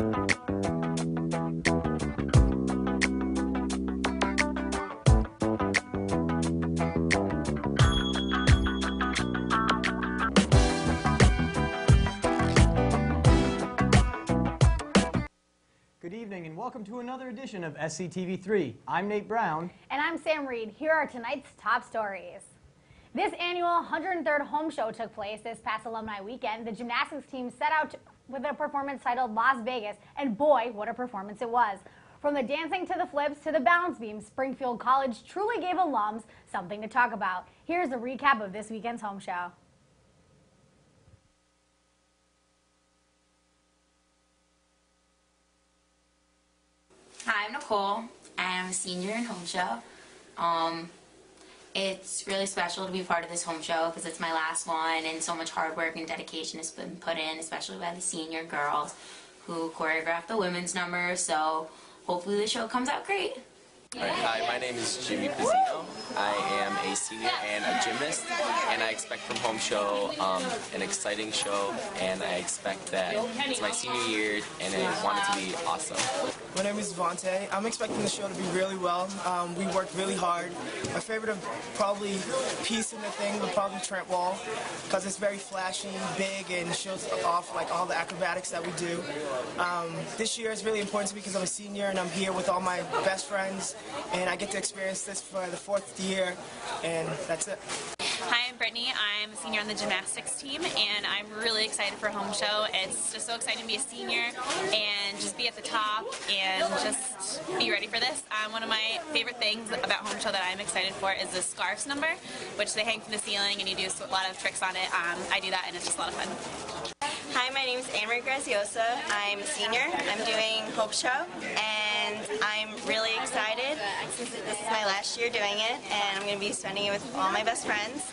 Good evening and welcome to another edition of SCTV3. I'm Nate Brown. And I'm Sam Reed. Here are tonight's top stories. This annual 103rd home show took place this past alumni weekend. The gymnastics team set out with a performance titled Las Vegas, and boy, what a performance it was. From the dancing to the flips to the balance beams, Springfield College truly gave alums something to talk about. Here's a recap of this weekend's home show. Hi, I'm Nicole. I'm a senior in home show. It's really special to be part of this home show because it's my last one, and so much hard work and dedication has been put in, especially by the senior girls who choreographed the women's number, so hopefully the show comes out great. Hi, my name is Jimmy Pizzino. I am a senior and a gymnast, and I expect from home show an exciting show, and I expect that it's my senior year, and I want it to be awesome. My name is Devontae. I'm expecting the show to be really well. We worked really hard. My favorite probably piece in the thing would probably Trent Wall, because it's very flashy, big, and shows off like all the acrobatics that we do. This year is really important to me because I'm a senior and I'm here with all my best friends, and I get to experience this for the 4th year, and that's it. Hi, I'm Brittany. I'm a senior on the gymnastics team, and I'm really excited for home show. It's just so exciting to be a senior and just be at the top and just be ready for this. One of my favorite things about home show that I'm excited for is the scarves number, which they hang from the ceiling and you do a lot of tricks on it. I do that and it's just a lot of fun. Hi, my name is Anne-Marie Graziosa. I'm a senior. I'm doing Hope Show, and I'm really excited since this is my last year doing it, and I'm going to be spending it with all my best friends.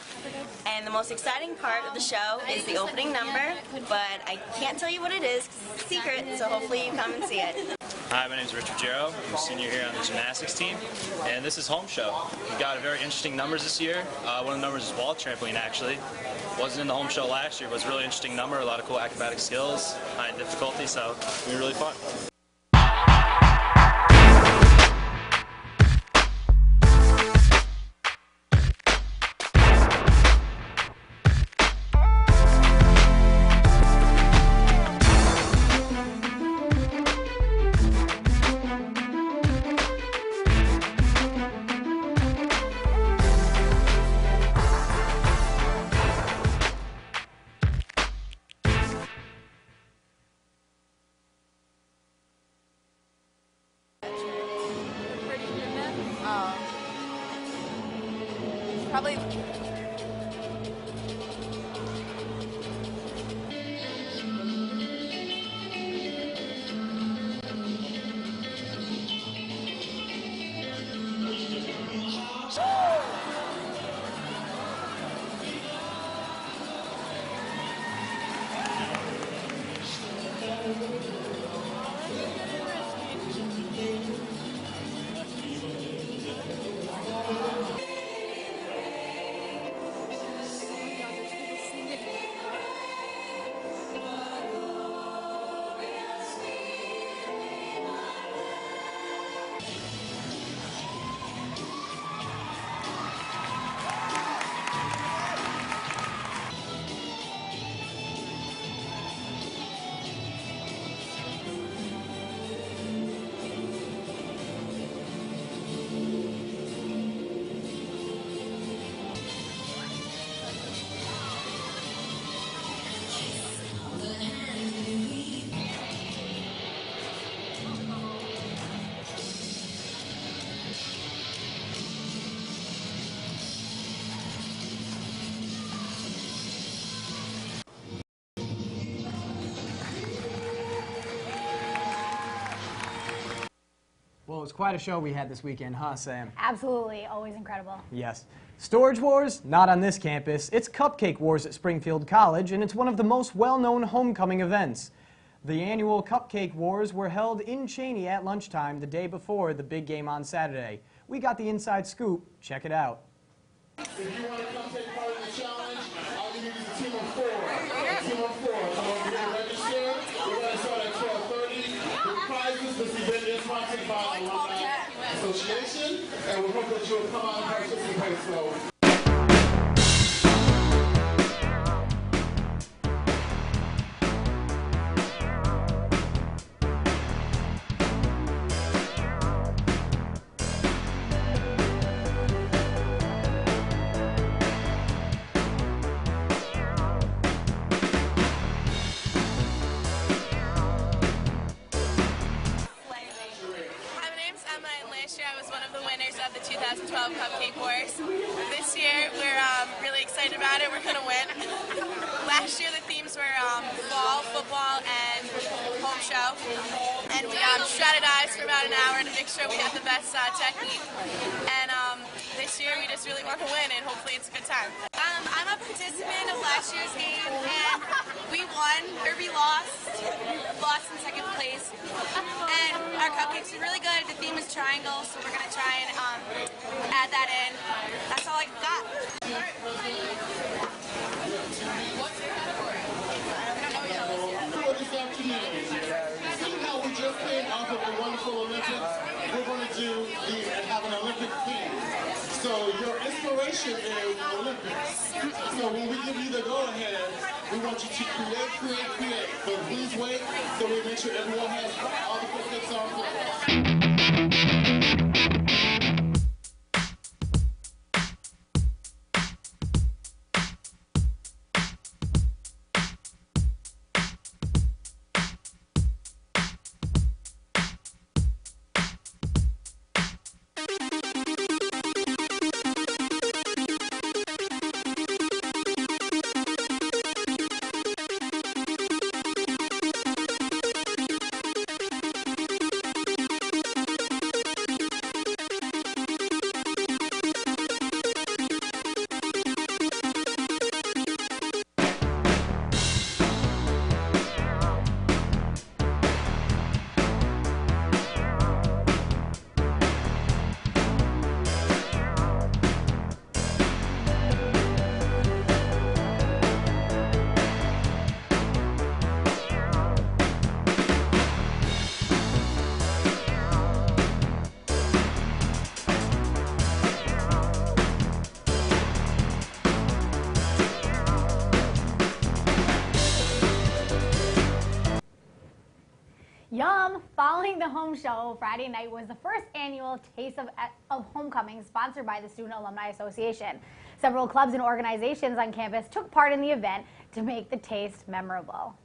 And the most exciting part of the show is the opening number, but I can't tell you what it is because it's a secret, so hopefully you come and see it. Hi, my name is Richard Jarrow. I'm a senior here on the gymnastics team, and this is home show. We got a very interesting numbers this year. One of the numbers is wall trampoline, actually. Wasn't in the home show last year, but it was a really interesting number, a lot of cool acrobatic skills, high difficulty, so it was really fun. Probably. Well, it was quite a show we had this weekend, huh, Sam? Absolutely, always incredible. Yes. Storage Wars? Not on this campus. It's Cupcake Wars at Springfield College, and it's one of the most well-known homecoming events. The annual Cupcake Wars were held in Cheney at lunchtime the day before the big game on Saturday. We got the inside scoop. Check it out. If you want to come take part in the challenge, all you need is a team of 4. A team of 4. Come over here, register. We're going to start at 12:30. sponsored by Alumni Association, and we hope that you'll come out and participate. So. I was one of the winners of the 2012 Cupcake Wars. This year, we're really excited about it. We're going to win. Last year, the themes were ball, football, and home show. And we strategized for about an hour to make sure we had the best technique. And this year, we just really want to win, and hopefully it's a good time. I'm a participant of last year's game, and we won, or we lost in second place. And our cupcakes are really good. The theme is triangle, so we're going to try and add that in. That's all I got. This afternoon, seeing how we just came off of a wonderful Olympics, we're going to have an Olympic theme. So your inspiration is Olympics. So when we give you the go-ahead, we want you to create. But please wait so we make sure everyone has all the cupcakes on board. Yum! Following the home show, Friday night was the first annual Taste of Homecoming sponsored by the Student Alumni Association. Several clubs and organizations on campus took part in the event to make the taste memorable.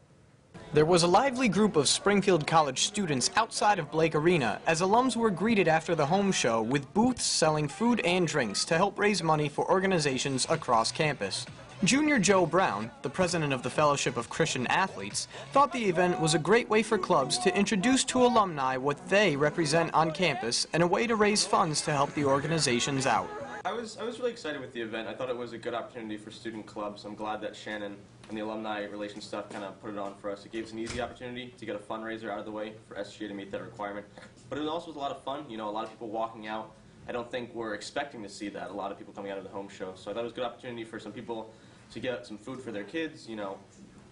There was a lively group of Springfield College students outside of Blake Arena as alums were greeted after the home show with booths selling food and drinks to help raise money for organizations across campus. Junior Joe Brown, the president of the Fellowship of Christian Athletes, thought the event was a great way for clubs to introduce to alumni what they represent on campus and a way to raise funds to help the organizations out. I was really excited with the event. I thought it was a good opportunity for student clubs. I'm glad that Shannon and the alumni relations stuff kind of put it on for us. It gave us an easy opportunity to get a fundraiser out of the way for SGA to meet that requirement. But it also was a lot of fun. You know, a lot of people walking out. I don't think we're expecting to see that. A lot of people coming out of the home show. So I thought it was a good opportunity for some people to get some food for their kids, you know,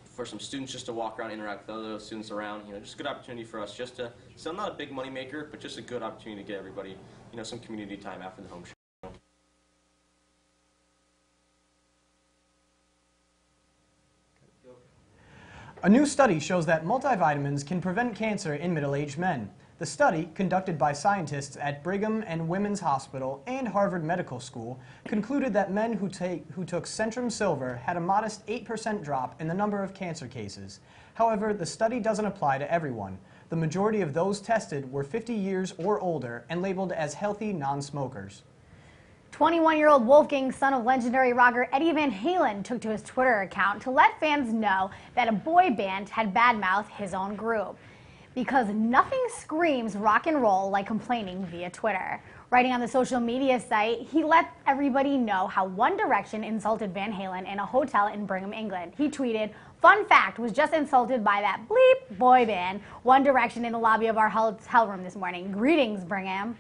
for some students just to walk around, interact with other students around, you know, just a good opportunity for us just to, so not a big money maker, but just a good opportunity to get everybody, you know, some community time after the home show. A new study shows that multivitamins can prevent cancer in middle-aged men. The study, conducted by scientists at Brigham and Women's Hospital and Harvard Medical School, concluded that men who took Centrum Silver had a modest 8% drop in the number of cancer cases. However, the study doesn't apply to everyone. The majority of those tested were 50 years or older and labeled as healthy non-smokers. 21-year-old Wolfgang, son of legendary rocker Eddie Van Halen, took to his Twitter account to let fans know that a boy band had badmouthed his own group. Because nothing screams rock and roll like complaining via Twitter. Writing on the social media site, he let everybody know how One Direction insulted Van Halen in a hotel in Brigham, England. He tweeted, "Fun fact, was just insulted by that bleep boy band, One Direction, in the lobby of our hotel room this morning. Greetings, Brigham."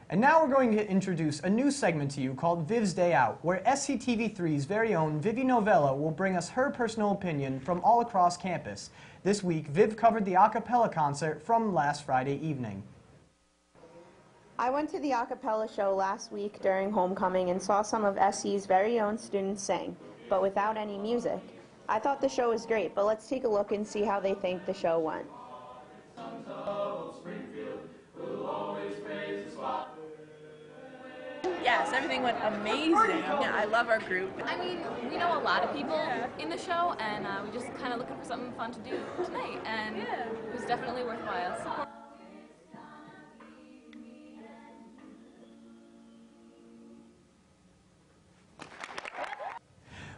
And now we're going to introduce a new segment to you called Viv's Day Out, where SCTV3's very own Vivi Novella will bring us her personal opinion from all across campus. This week, Viv covered the a cappella concert from last Friday evening. I went to the a cappella show last week during homecoming and saw some of SC's very own students sing, but without any music. I thought the show was great, but let's take a look and see how they think the show went. Yes, everything went amazing. Yeah, I love our group. I mean, we know a lot of people in the show, and we just kind of looking for something fun to do tonight, and it was definitely worthwhile.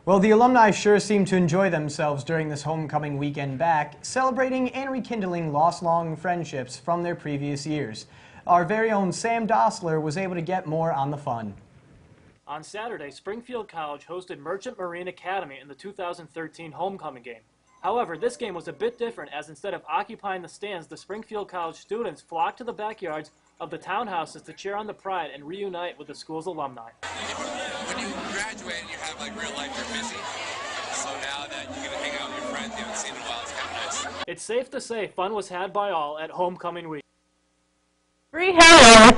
Well, the alumni sure seem to enjoy themselves during this homecoming weekend back, celebrating and rekindling lost-long friendships from their previous years. Our very own Sam Dossler was able to get more on the fun. On Saturday, Springfield College hosted Merchant Marine Academy in the 2013 homecoming game. However, this game was a bit different, as instead of occupying the stands, the Springfield College students flocked to the backyards of the townhouses to cheer on the Pride and reunite with the school's alumni. When you graduate and you have like real life, you're busy. So now that you're going to hang out with your friends you haven't seen in a while, it's kind of nice. It's safe to say fun was had by all at homecoming week. Bree Harrow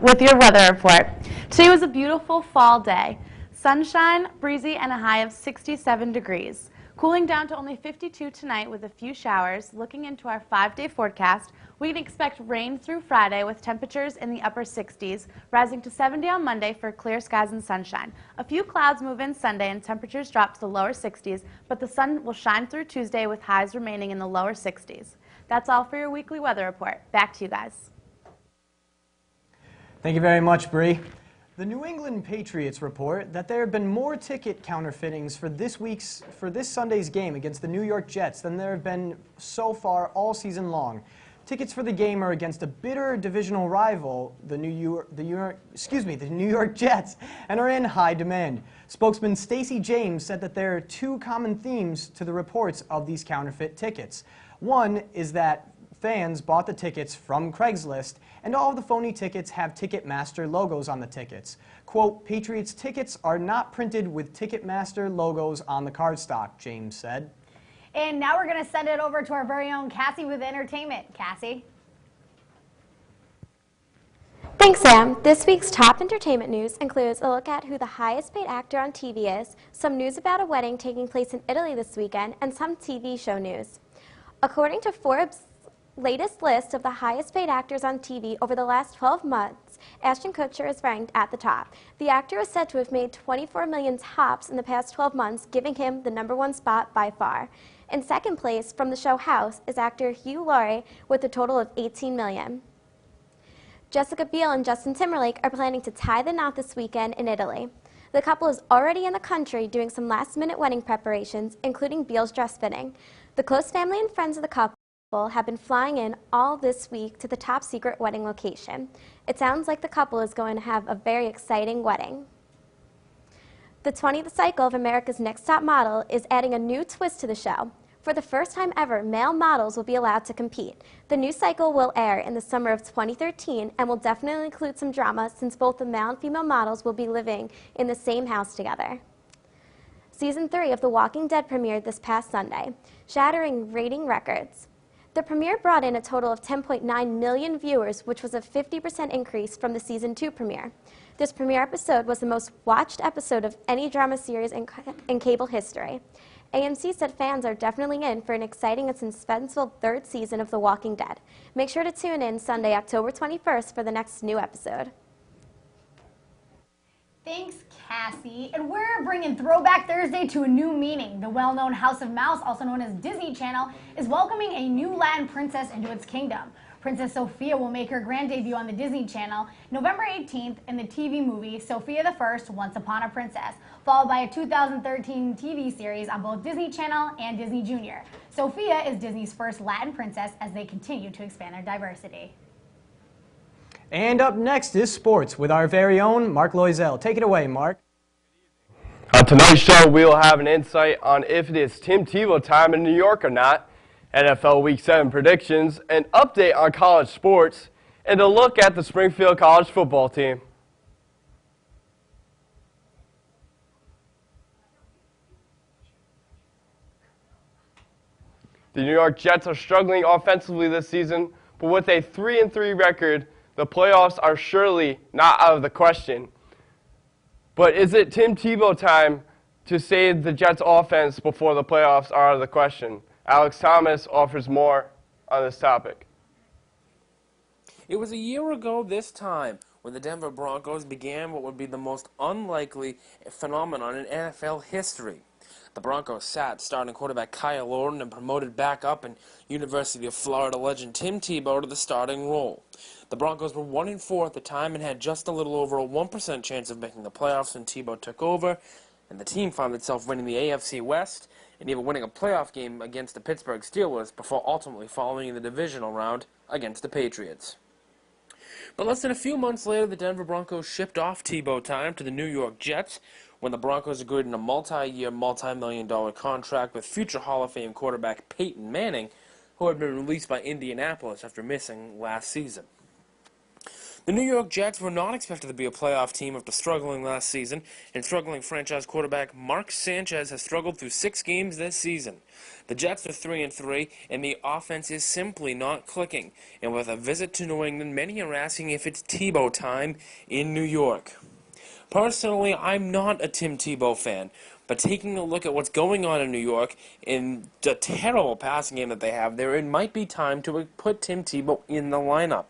with your weather report. Today was a beautiful fall day. Sunshine, breezy, and a high of 67 degrees. Cooling down to only 52 tonight with a few showers. Looking into our 5-day forecast, we can expect rain through Friday with temperatures in the upper 60s, rising to 70 on Monday for clear skies and sunshine. A few clouds move in Sunday and temperatures drop to the lower 60s, but the sun will shine through Tuesday with highs remaining in the lower 60s. That's all for your weekly weather report. Back to you guys. Thank you very much, Bree. The New England Patriots report that there have been more ticket counterfeitings for this Sunday's game against the New York Jets than there have been so far all season long. Tickets for the game are against a bitter divisional rival, the New York Jets, and are in high demand. Spokesman Stacey James said that there are two common themes to the reports of these counterfeit tickets. One is that fans bought the tickets from Craigslist, and all of the phony tickets have Ticketmaster logos on the tickets. Quote, Patriots tickets are not printed with Ticketmaster logos on the cardstock, James said. And now we're going to send it over to our very own Cassie with entertainment. Cassie? Thanks, Sam. This week's top entertainment news includes a look at who the highest paid actor on TV is, some news about a wedding taking place in Italy this weekend, and some TV show news. According to Forbes' latest list of the highest paid actors on TV over the last 12 months, Ashton Kutcher is ranked at the top. The actor is said to have made 24 million tops in the past 12 months, giving him the #1 spot by far. In second place, from the show House, is actor Hugh Laurie with a total of 18 million. Jessica Biel and Justin Timberlake are planning to tie the knot this weekend in Italy. The couple is already in the country doing some last-minute wedding preparations, including Biel's dress fitting. The close family and friends of the couple have been flying in all this week to the top secret wedding location. It sounds like the couple is going to have a very exciting wedding. The 20th cycle of America's Next Top Model is adding a new twist to the show. For the first time ever, male models will be allowed to compete. The new cycle will air in the summer of 2013 and will definitely include some drama since both the male and female models will be living in the same house together. Season 3 of The Walking Dead premiered this past Sunday, shattering rating records. The premiere brought in a total of 10.9 million viewers, which was a 50% increase from the Season 2 premiere. This premiere episode was the most watched episode of any drama series in cable history. AMC said fans are definitely in for an exciting and suspenseful third season of The Walking Dead. Make sure to tune in Sunday, October 21st for the next new episode. Thanks, Cassie. And we're bringing Throwback Thursday to a new meaning. The well-known House of Mouse, also known as Disney Channel, is welcoming a new Latin princess into its kingdom. Princess Sophia will make her grand debut on the Disney Channel November 18th in the TV movie Sophia the First, Once Upon a Princess, followed by a 2013 TV series on both Disney Channel and Disney Junior. Sophia is Disney's first Latin princess as they continue to expand their diversity. And up next is sports with our very own Mark Loisel. Take it away, Mark. On tonight's show, we will have an insight on if it is Tim Tebow time in New York or not, NFL Week 7 predictions, an update on college sports, and a look at the Springfield College football team. The New York Jets are struggling offensively this season, but with a 3-3 record, the playoffs are surely not out of the question. But is it Tim Tebow time to save the Jets offense before the playoffs are out of the question? Alex Thomas offers more on this topic. It was a year ago this time when the Denver Broncos began what would be the most unlikely phenomenon in NFL history. The Broncos sat starting quarterback Kyle Orton and promoted backup and University of Florida legend Tim Tebow to the starting role. The Broncos were 1-4 at the time and had just a little over a 1% chance of making the playoffs when Tebow took over, and the team found itself winning the AFC West and even winning a playoff game against the Pittsburgh Steelers before ultimately falling in the divisional round against the Patriots. But less than a few months later, the Denver Broncos shipped off Tebow time to the New York Jets when the Broncos agreed on a multi-year, multi-million-dollar contract with future Hall of Fame quarterback Peyton Manning, who had been released by Indianapolis after missing last season. The New York Jets were not expected to be a playoff team after struggling last season, and struggling franchise quarterback Mark Sanchez has struggled through 6 games this season. The Jets are 3-3, and the offense is simply not clicking. And with a visit to New England, many are asking if it's Tebow time in New York. Personally, I'm not a Tim Tebow fan, but taking a look at what's going on in New York, in the terrible passing game that they have there, it might be time to put Tim Tebow in the lineup.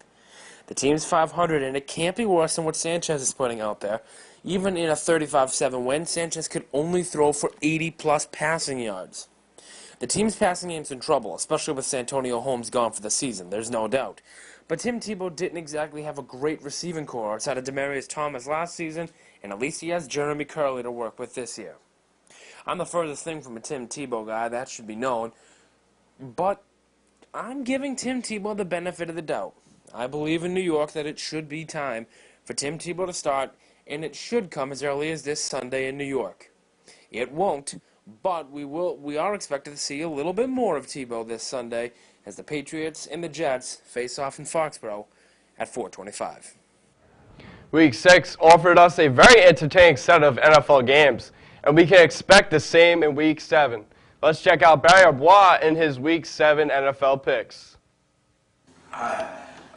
The team's 500, and it can't be worse than what Sanchez is putting out there. Even in a 35-7 win, Sanchez could only throw for 80-plus passing yards. The team's passing game's in trouble, especially with Santonio Holmes gone for the season, there's no doubt. But Tim Tebow didn't exactly have a great receiving core outside of Demaryius Thomas last season, and at least he has Jeremy Curley to work with this year. I'm the furthest thing from a Tim Tebow guy, that should be known, but I'm giving Tim Tebow the benefit of the doubt. I believe in New York that it should be time for Tim Tebow to start, and it should come as early as this Sunday in New York. It won't, but we are expected to see a little bit more of Tebow this Sunday as the Patriots and the Jets face off in Foxborough at 4:25. Week 6 offered us a very entertaining set of NFL games, and we can expect the same in Week 7. Let's check out Barry Arbois in his Week 7 NFL picks. Hi,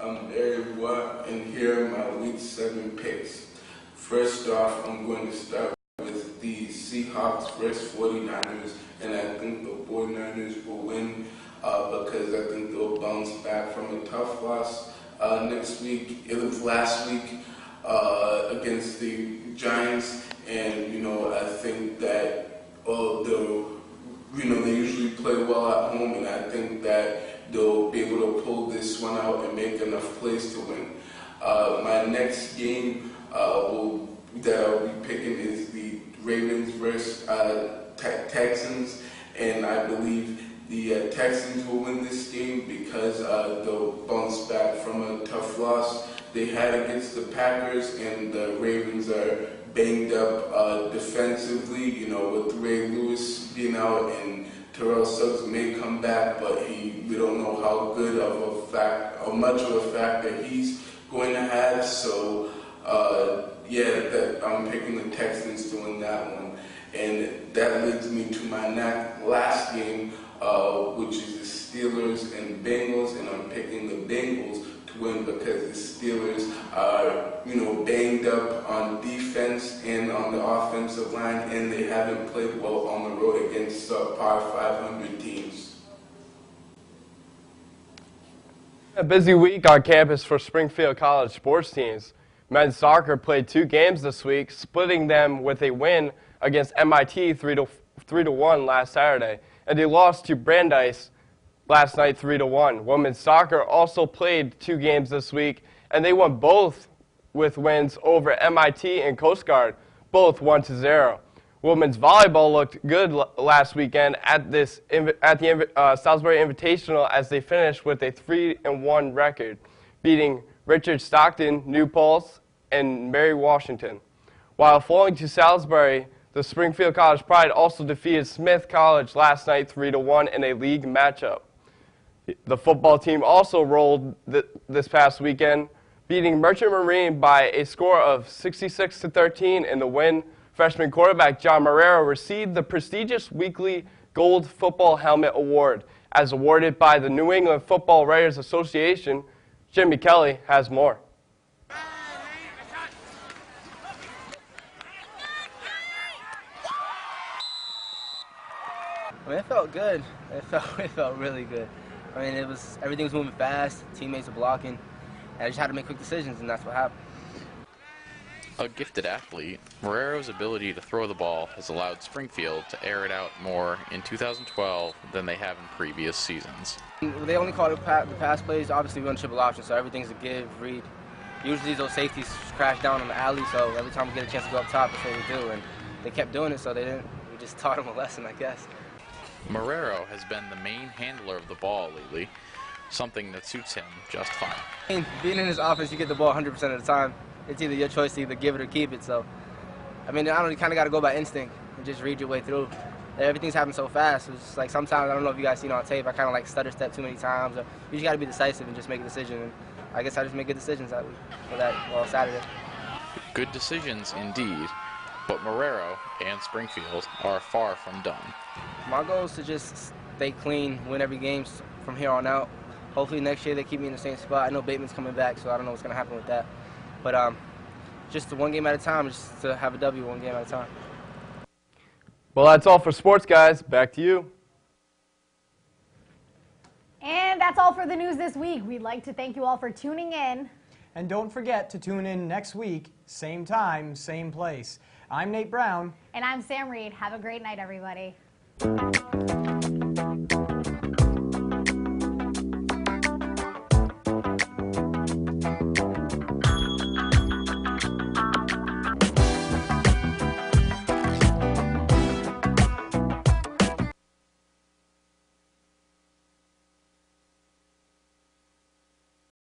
I'm Barry Arbois, and here are my Week 7 picks. First off, I'm going to start with the Seahawks versus 49ers, and I think the 49ers will win because I think they'll bounce back from a tough loss last week against the Giants, and I think that they usually play well at home, and I think that they'll be able to pull this one out and make enough plays to win. My next game that I'll be picking is the Ravens versus Texans, and I believe the Texans will win this game because they'll bounce back from a tough loss they had against the Packers, and the Ravens are banged up defensively, with Ray Lewis being out, and Terrell Suggs may come back, but we don't know how much of a factor he's going to have. So I'm picking the Texans to win that one, and that leads me to my last game, which is the Steelers and Bengals, and I'm picking the Bengals to win because the Steelers are, banged up on defense and on the offensive line, and they haven't played well on the road against subpar 500 teams. A busy week on campus for Springfield College sports teams. Men's soccer played 2 games this week, splitting them with a win against MIT 3-1 last Saturday, and they lost to Brandeis last night 3-1. Women's soccer also played 2 games this week, and they won both with wins over MIT and Coast Guard, both 1-0. Women's volleyball looked good last weekend at the Salisbury Invitational as they finished with a 3-1 record, beating Richard Stockton, New Paltz, and Mary Washington. While falling to Salisbury, the Springfield College Pride also defeated Smith College last night 3-1 in a league matchup. The football team also rolled this past weekend, beating Merchant Marine by a score of 66-13 in the win. Freshman quarterback John Marrero received the prestigious weekly Gold Football Helmet Award as awarded by the New England Football Writers Association. Jimmy Kelly has more. I mean, it felt good. It felt really good. I mean, everything was moving fast. Teammates were blocking. And I just had to make quick decisions, and that's what happened. A gifted athlete, Marrero's ability to throw the ball has allowed Springfield to air it out more in 2012 than they have in previous seasons. They only call the pass plays. Obviously, we run triple option, so everything's a give, read. Usually those safeties crash down on the alley, so every time we get a chance to go up top, that's what we do. And they kept doing it, so we just taught them a lesson, I guess. Marrero has been the main handler of the ball lately, something that suits him just fine. Being in his offense, you get the ball 100% of the time. It's either your choice to either give it or keep it. So, I mean, you kind of got to go by instinct and just read your way through. Everything's happening so fast. It's just like sometimes, I don't know if you guys seen it on tape, I kind of like stutter step too many times. Or you just got to be decisive and just make a decision. And I guess I just make good decisions that week, Saturday. Good decisions indeed, but Marrero and Springfield are far from done. My goal is to just stay clean, win every game from here on out. Hopefully next year they keep me in the same spot. I know Bateman's coming back, so I don't know what's going to happen with that. But just one game at a time, just to have a W one game at a time. Well, that's all for sports, guys. Back to you. And that's all for the news this week. We'd like to thank you all for tuning in. And don't forget to tune in next week, same time, same place. I'm Nate Brown. And I'm Sam Reed. Have a great night, everybody.